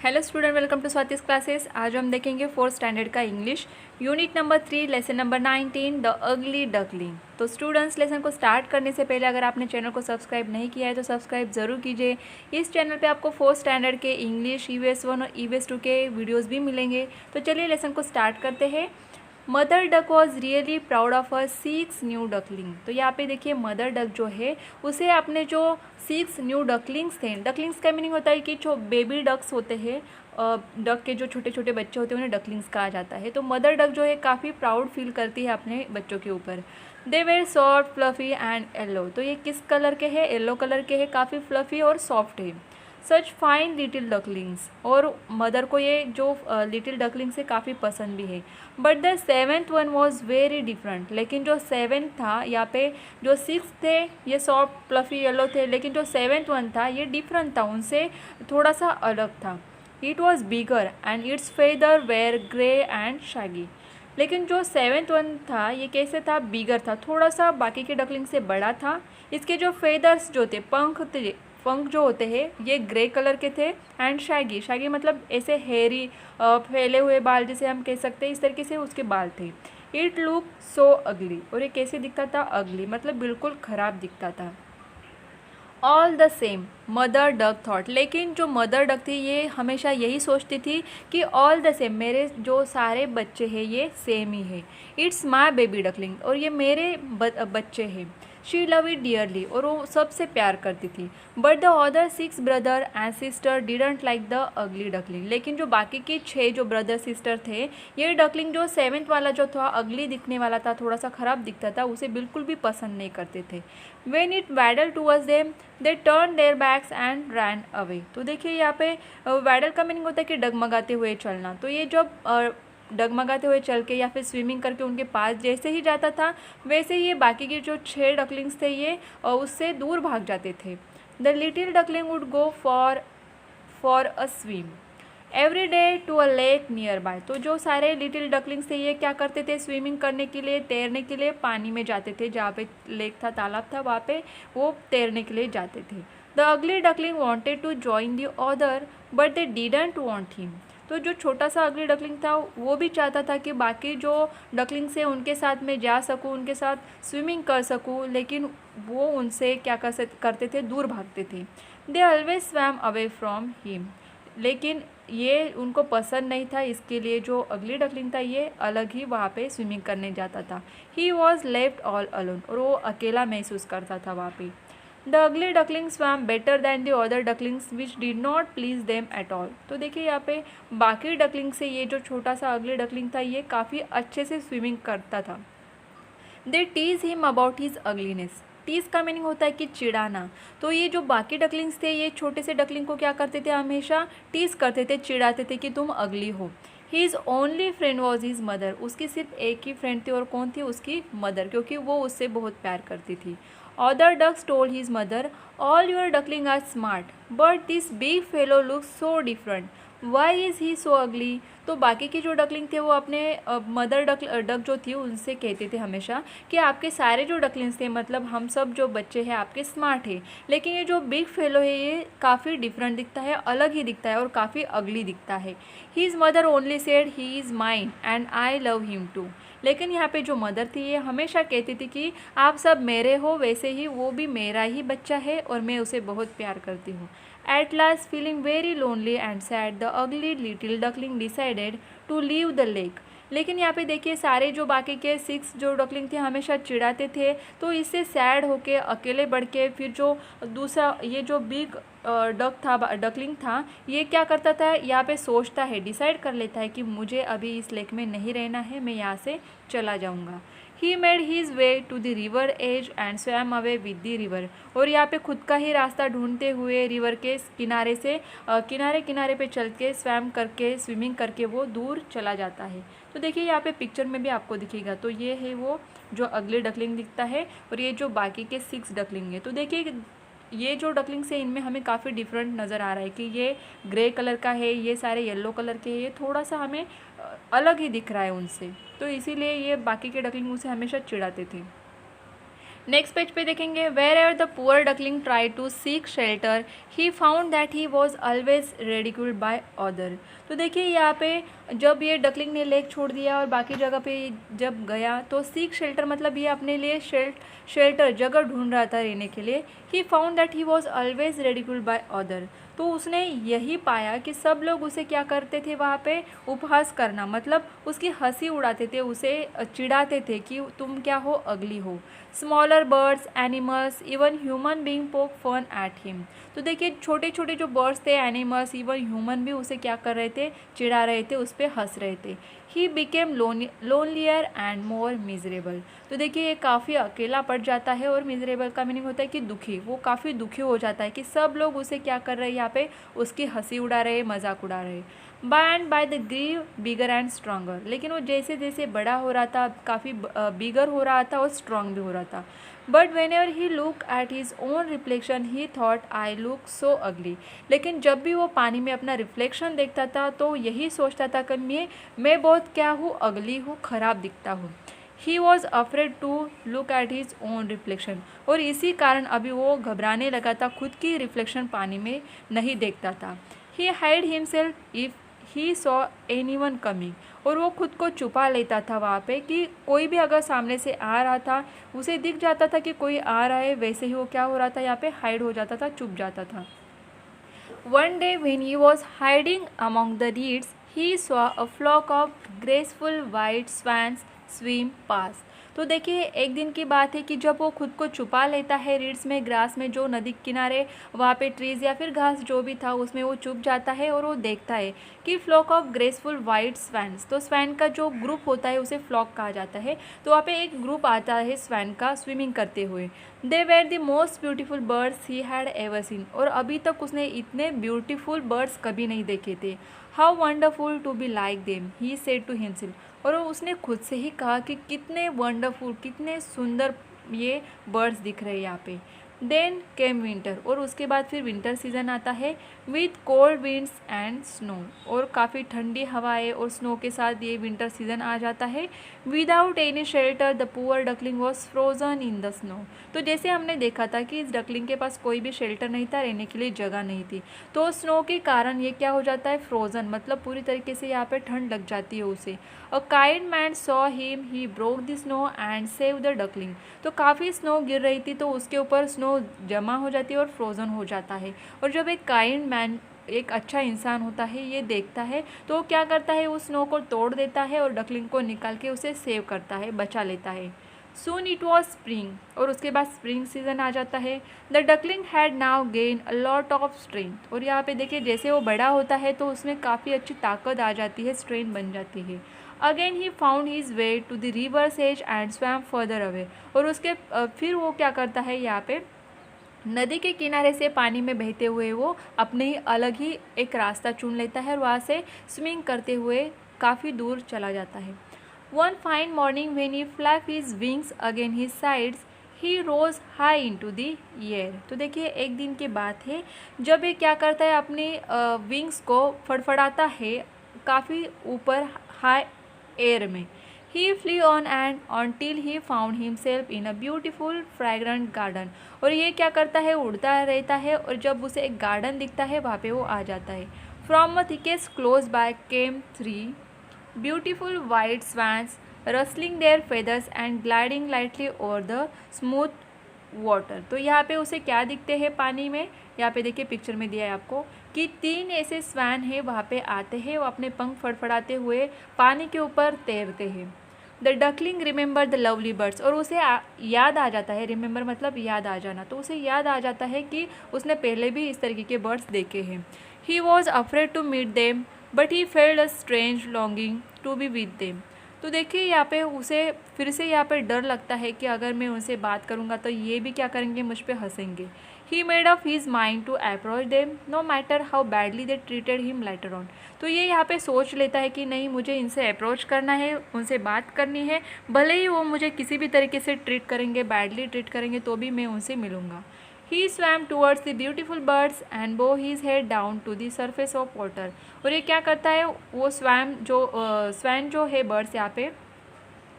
Hello student, welcome to Swati's classes. आज हम देखेंगे फोर्थ स्टैंडर्ड का English unit number 3 lesson number 19 the ugly duckling. तो स्टूडेंट्स, लेसन को स्टार्ट करने से पहले अगर आपने चैनल को सब्सक्राइब नहीं किया है तो सब्सक्राइब ज़रूर कीजिए। इस चैनल पे आपको फोर्थ स्टैंडर्ड के इंग्लिश EVS 1 और EVS 2 के वीडियोज़ भी मिलेंगे। तो चलिए लेसन को स्टार्ट करते हैं। Mother duck was really proud of her 6 new duckling. तो यहाँ पे देखिए मदर डक जो है उसे अपने जो 6 न्यू डकलिंग्स थे, डकलिंग्स का मीनिंग होता है कि जो बेबी डक्स होते हैं, डक के जो छोटे छोटे बच्चे होते हैं उन्हें डकलिंग्स कहा जाता है। तो मदर डक जो है काफ़ी प्राउड फील करती है अपने बच्चों के ऊपर। They were soft fluffy and yellow. तो ये किस कलर के हैं? येलो कलर के हैं, काफ़ी फ्लफ़ी और सॉफ्ट है। सच फाइन लिटिल डकलिंग्स। और मदर को ये जो लिटिल डकलिंग्स है काफ़ी पसंद भी है। But the 7th one was very different. लेकिन जो 7th था, यहाँ पे जो 6 थे ये सॉफ्ट फ्लफ़ी येलो थे, लेकिन जो 7th वन था ये डिफरेंट था, उनसे थोड़ा सा अलग था। It was bigger and its feather were grey and shaggy. लेकिन जो 7th वन था ये कैसे था? बिगर था, थोड़ा सा बाकी के डकलिंग से बड़ा था। इसके जो फेदर्स जो थे, पंख जो होते हैं ये ग्रे कलर के थे। एंड शैगी, शैगी मतलब ऐसे हेयरी फैले हुए बाल जिसे हम कह सकते हैं, इस तरीके से उसके बाल थे। इट लुक सो अगली। और ये कैसे दिखता था? अगली मतलब बिल्कुल ख़राब दिखता था। All the same mother duck thought. लेकिन जो मदर डक थी ये हमेशा यही सोचती थी कि ऑल द सेम, मेरे जो सारे बच्चे हैं ये सेम ही है। It's my baby duckling. और ये मेरे बच्चे हैं। She love it dearly. और वो सबसे प्यार करती थी। But the other 6 brother and sister didn't like the ugly duckling. लेकिन जो बाकी के 6 जो ब्रदर सिस्टर थे, ये डकलिंग जो 7th वाला जो था, अगली दिखने वाला था, थोड़ा सा ख़राब दिखता था, उसे बिल्कुल भी पसंद नहीं करते थे। When it waddled towards them, they turned their backs and ran away। तो देखिए यहाँ पे वैडल का मीनिंग होता है कि डगमगाते हुए चलना। तो ये जब डगमगाते हुए चल के या फिर स्विमिंग करके उनके पास जैसे ही जाता था, वैसे ही ये बाकी के जो 6 डकलिंग्स थे ये उससे दूर भाग जाते थे। The little duckling would go for a swim every day to a lake near by. तो जो सारे लिटिल डकलिंग्स थे ये क्या करते थे? स्विमिंग करने के लिए, तैरने के लिए पानी में जाते थे। जहाँ पे लेक था, तालाब था, वहाँ पे वो तैरने के लिए जाते थे। The ugly duckling wanted to join the other but they didn't want him. तो जो छोटा सा अगली डकलिंग था वो भी चाहता था कि बाकी जो डकलिंग्स हैं उनके साथ मैं जा सकूँ, उनके साथ स्विमिंग कर सकूँ, लेकिन वो उनसे क्या करते थे? दूर भागते थे। They always swum away from him. लेकिन ये उनको पसंद नहीं था, इसके लिए जो अगली डकलिंग था ये अलग ही वहाँ पे स्विमिंग करने जाता था। He was left all alone. और वो अकेला महसूस करता था वहाँ पे। The ugly duckling swum better than the other ducklings which did not please them at all. तो देखिए यहाँ पे बाकी डकलिंग से ये जो छोटा सा अगली डकलिंग था ये काफ़ी अच्छे से स्विमिंग करता था। They tease him about his ugliness. Tease का मीनिंग होता है कि चिढ़ाना। तो ये जो बाकी डकलिंग्स थे ये छोटे से डकलिंग को क्या करते थे? हमेशा टीज करते थे, चिढ़ाते थे कि तुम अगली हो। His only friend was his mother. उसकी सिर्फ एक ही फ्रेंड थी, और कौन थी? उसकी मदर, क्योंकि वो उससे बहुत प्यार करती थी। Other ducks told his mother, all your duckling are smart but this big fellow looks so different, why is he so ugly. तो बाकी के जो डकलिंग थे वो अपने मदर डक जो थी उनसे कहते थे हमेशा कि आपके सारे जो डकलिंग्स थे, मतलब हम सब जो बच्चे हैं आपके स्मार्ट है, लेकिन ये जो बिग फेलो है ये काफ़ी डिफरेंट दिखता है, अलग ही दिखता है और काफ़ी अगली दिखता है। His mother only said he is mine and I love him too. लेकिन यहाँ पे जो मदर थी ये हमेशा कहती थी कि आप सब मेरे हो, वैसे ही वो भी मेरा ही बच्चा है और मैं उसे बहुत प्यार करती हूँ। At last, feeling very lonely and sad, the ugly little duckling decided to leave the lake। लेकिन यहाँ पे देखिए सारे जो बाकी के 6 जो डकलिंग थे हमेशा चिढ़ाते थे, तो इससे सैड होके अकेले बढ़ के फिर जो दूसरा ये जो बिग डकलिंग था ये क्या करता था? यहाँ पे सोचता है, डिसाइड कर लेता है कि मुझे अभी इस लेक में नहीं रहना है, मैं यहाँ से चला जाऊँगा। He made his way to the river edge and swam away with the river. और यहाँ पे खुद का ही रास्ता ढूंढते हुए रिवर के किनारे से किनारे किनारे पे चल के स्वैम करके, स्विमिंग करके वो दूर चला जाता है। तो देखिए यहाँ पे पिक्चर में भी आपको दिखेगा। तो ये है वो जो अगले डकलिंग दिखता है, और ये जो बाकी के 6 डकलिंग है। तो देखिए ये जो डकलिंग्स है इनमें हमें काफ़ी डिफरेंट नज़र आ रहा है कि ये ग्रे कलर का है, ये सारे येलो कलर के है, ये थोड़ा सा हमें अलग ही दिख रहा है उनसे। तो इसीलिए ये बाकी के डकलिंग उसे हमेशा चिढ़ाते थे। नेक्स्ट पेज पे देखेंगे wherever the poor duckling try to seek shelter he found that he was always ridiculed by other. तो देखिए यहाँ पे जब ये डकलिंग ने लेक छोड़ दिया और बाकी जगह पे जब गया तो सीक शेल्टर मतलब ये अपने लिए शेल्टर जगह ढूंढ रहा था रहने के लिए। He found that he was always ridiculed by other. तो उसने यही पाया कि सब लोग उसे क्या करते थे वहाँ पे उपहास करना, मतलब उसकी हंसी उड़ाते थे, उसे चिढ़ाते थे कि तुम क्या हो, अगली हो। Smaller birds, animals, even human being पोक फन एट हिम। तो देखिए छोटे छोटे जो बर्ड्स थे, एनिमल्स, इवन ह्यूमन भी उसे क्या कर रहे थे, चिढ़ा रहे थे, उस पर हंस रहे थे। He became lonelier and more miserable. तो देखिए ये काफ़ी अकेला पड़ जाता है और मिजरेबल का मीनिंग होता है कि दुखी, वो काफ़ी दुखी हो जाता है कि सब लोग उसे क्या कर रहे हैं, यहाँ पे उसकी हंसी उड़ा रहे, मजाक उड़ा रहे। By and by the grew bigger and stronger. लेकिन वो जैसे जैसे बड़ा हो रहा था, काफ़ी बिगर हो रहा था और स्ट्रॉन्ग भी हो रहा था। But whenever he look at his own reflection he thought I look so ugly. लेकिन जब भी वो पानी में अपना रिफ्लेक्शन देखता था तो यही सोचता था कि मैं बहुत क्या हूँ, अगली हूँ, खराब दिखता हूँ। He was afraid to look at his own reflection. और इसी कारण अभी वो घबराने लगा था, खुद की रिफ्लेक्शन पानी में नहीं देखता था। He hide himself if he saw anyone coming. और वो खुद को छुपा लेता था वहाँ पे कि कोई भी अगर सामने से आ रहा था, उसे दिख जाता था कि कोई आ रहा है, वैसे ही वो क्या हो रहा था, यहाँ पे हाइड हो जाता था, छुप जाता था। One day when he was hiding among the reeds, he saw a flock of graceful white swans swim past. तो देखिए एक दिन की बात है कि जब वो खुद को छुपा लेता है रीड्स में, ग्रास में, जो नदी किनारे वहाँ पे ट्रीज़ या फिर घास जो भी था उसमें वो छुप जाता है और वो देखता है कि फ्लॉक ऑफ ग्रेसफुल वाइट स्वैन्स। तो स्वैन का जो ग्रुप होता है उसे फ्लॉक कहा जाता है। तो वहाँ पे एक ग्रुप आता है स्वैन का स्विमिंग करते हुए। They were the most beautiful birds he had ever seen. और अभी तक उसने इतने ब्यूटीफुल बर्ड्स कभी नहीं देखे थे। How wonderful to be like them he said to himself. और उसने खुद से ही कहा कि कितने वंडरफुल, कितने सुंदर ये बर्ड्स दिख रहे हैं यहाँ पे। Then came winter. और उसके बाद फिर विंटर सीजन आता है with cold winds and snow. और काफ़ी ठंडी हवाएं और स्नो के साथ ये विंटर सीजन आ जाता है। Without any shelter the poor duckling was frozen in the snow. तो जैसे हमने देखा था कि इस डकलिंग के पास कोई भी शेल्टर नहीं था, रहने के लिए जगह नहीं थी, तो स्नो के कारण ये क्या हो जाता है, फ्रोजन, मतलब पूरी तरीके से यहाँ पे ठंड लग जाती है उसे। A kind man saw him, he broke the snow and save the duckling. तो काफ़ी स्नो गिर रही थी तो उसके ऊपर स्नो जमा हो जाती है और फ्रोज़न हो जाता है। और जब एक काइंड मैन, एक अच्छा इंसान होता है, ये देखता है तो वो क्या करता है, उस स्नो को तोड़ देता है और डकलिंग को निकाल के उसे सेव करता है, बचा लेता है। Soon it was spring. और उसके बाद स्प्रिंग सीजन आ जाता है। The duckling had now gain a lot of strength. और यहाँ पे देखिए जैसे वो बड़ा होता है तो उसमें काफ़ी अच्छी ताकत आ जाती है, स्ट्रेंथ बन जाती है। Again he found his way to the river's edge and swam further away. और उसके फिर वो क्या करता है, यहाँ पे नदी के किनारे से पानी में बहते हुए वो अपने ही अलग ही एक रास्ता चुन लेता है और वहाँ से स्विमिंग करते हुए काफ़ी दूर चला जाता है। One fine morning when he flap his wings again his sides he rose high into the air. तो देखिए एक दिन की बात है जब ये क्या करता है, अपनी विंग्स को फड़फड़ाता है काफ़ी ऊपर हाई एयर में। He flew on and until he found himself in a beautiful fragrant garden। और ये क्या करता है, उड़ता रहता है और जब उसे एक गार्डन दिखता है वहाँ पे वो आ जाता है। From a thicket close by came 3 beautiful white swans rustling their feathers and gliding lightly over the smooth water. तो यहाँ पे उसे क्या दिखते हैं पानी में, यहाँ पे देखिए पिक्चर में दिया है आपको कि 3 ऐसे स्वैन हैं वहाँ पे आते हैं, वो अपने पंख फड़फड़ाते हुए पानी के ऊपर तैरते हैं। The duckling remember the lovely birds. और उसे याद आ जाता है, रिमेंबर मतलब याद आ जाना, तो उसे याद आ जाता है कि उसने पहले भी इस तरीके के बर्ड्स देखे हैं। He was afraid to meet them but he felt a strange longing to be with them. तो देखिए यहाँ पे उसे फिर से यहाँ पे डर लगता है कि अगर मैं उनसे बात करूँगा तो ये भी क्या करेंगे, मुझ पे हंसेंगे। He made up his mind to approach them no matter how badly they treated him later on. तो ये यहाँ पे सोच लेता है कि नहीं, मुझे इनसे अप्रोच करना है, उनसे बात करनी है, भले ही वो मुझे किसी भी तरीके से ट्रीट करेंगे, बैडली ट्रीट करेंगे, तो भी मैं उनसे मिलूँगा। He swam towards the beautiful birds and bow his head down to the surface of water. और ये क्या करता है, वो स्वैन जो है बर्ड्स यहाँ पे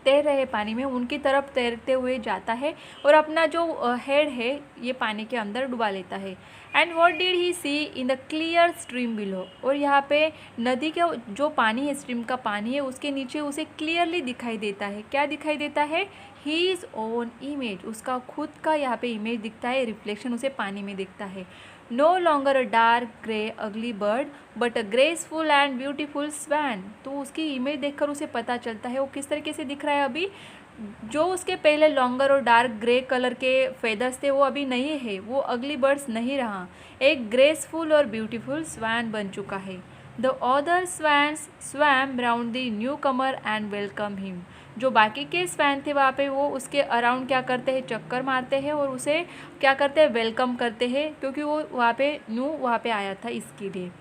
तैर रहे पानी में उनकी तरफ तैरते हुए जाता है और अपना जो हेड है ये पानी के अंदर डुबा लेता है। And what did he see in the clear stream below, और यहाँ पे नदी का जो पानी है, स्ट्रीम का पानी है, उसके नीचे उसे क्लियरली दिखाई देता है। क्या दिखाई देता है? हीज ओन इमेज, उसका खुद का यहाँ पे इमेज दिखता है, रिफ्लेक्शन उसे पानी में दिखता है। No longer a dark grey ugly bird but a graceful and beautiful swan, तो उसकी इमेज देखकर उसे पता चलता है वो किस तरीके से दिख रहा है। अभी जो उसके पहले लॉन्गर और डार्क ग्रे कलर के फेदर्स थे वो अभी नहीं है, वो अगली बर्ड्स नहीं रहा, एक ग्रेसफुल और ब्यूटीफुल स्वैन बन चुका है। The other swans swam round the newcomer and welcome him, जो बाकी के स्वैन थे वहाँ पे वो उसके अराउंड क्या करते हैं, चक्कर मारते हैं और उसे क्या करते हैं, वेलकम करते हैं, क्योंकि वो वहाँ पे आया था इसके लिए।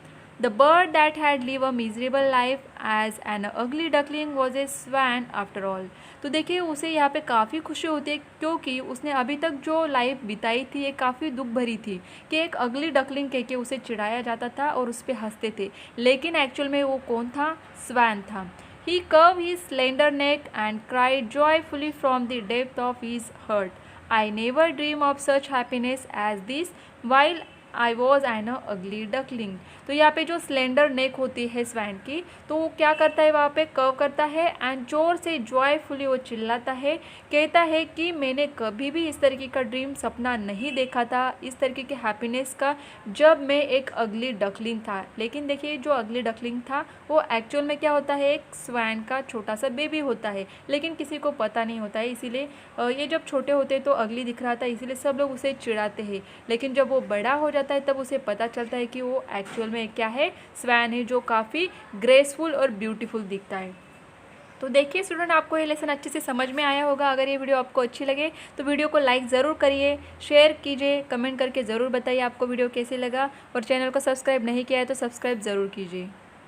The bird that had live a miserable life as an ugly duckling was a swan after all, तो देखिए उसे यहाँ पे काफ़ी खुशी होती है क्योंकि उसने अभी तक जो लाइफ बिताई थी ये काफ़ी दुख भरी थी कि एक अगली डकलिंग कह के उसे चिढ़ाया जाता था और उस पर हंसते थे, लेकिन एक्चुअल में वो कौन था? स्वैन था। He curved his slender neck and cried joyfully from the depth of his heart, I never dreamed of such happiness as this while I was an ugly duckling। तो यहाँ पे जो स्लेंडर नेक होती है स्वैन की, तो वो क्या करता है, वहाँ पे कर्व करता है एंड जोर से जॉयफुली वो चिल्लाता है, कहता है कि मैंने कभी भी इस तरीके का ड्रीम सपना नहीं देखा था, इस तरीके के हैप्पीनेस का, जब मैं एक अगली डकलिंग था। लेकिन देखिए जो अगली डकलिंग था वो एक्चुअल में क्या होता है, एक स्वैन का छोटा सा बेबी होता है, लेकिन किसी को पता नहीं होता है, इसीलिए ये जब छोटे होते तो अगली दिख रहा था, इसीलिए सब लोग उसे चिढ़ाते हैं, लेकिन जब वो बड़ा हो जाता है तब उसे पता चलता है कि वो एक्चुअल में क्या है, स्वैन है जो काफ़ी ग्रेसफुल और ब्यूटीफुल दिखता है। तो देखिए स्टूडेंट, आपको ये लेसन अच्छे से समझ में आया होगा। अगर ये वीडियो आपको अच्छी लगे तो वीडियो को लाइक ज़रूर करिए, शेयर कीजिए, कमेंट करके ज़रूर बताइए आपको वीडियो कैसे लगा, और चैनल को सब्सक्राइब नहीं किया है तो सब्सक्राइब ज़रूर कीजिए।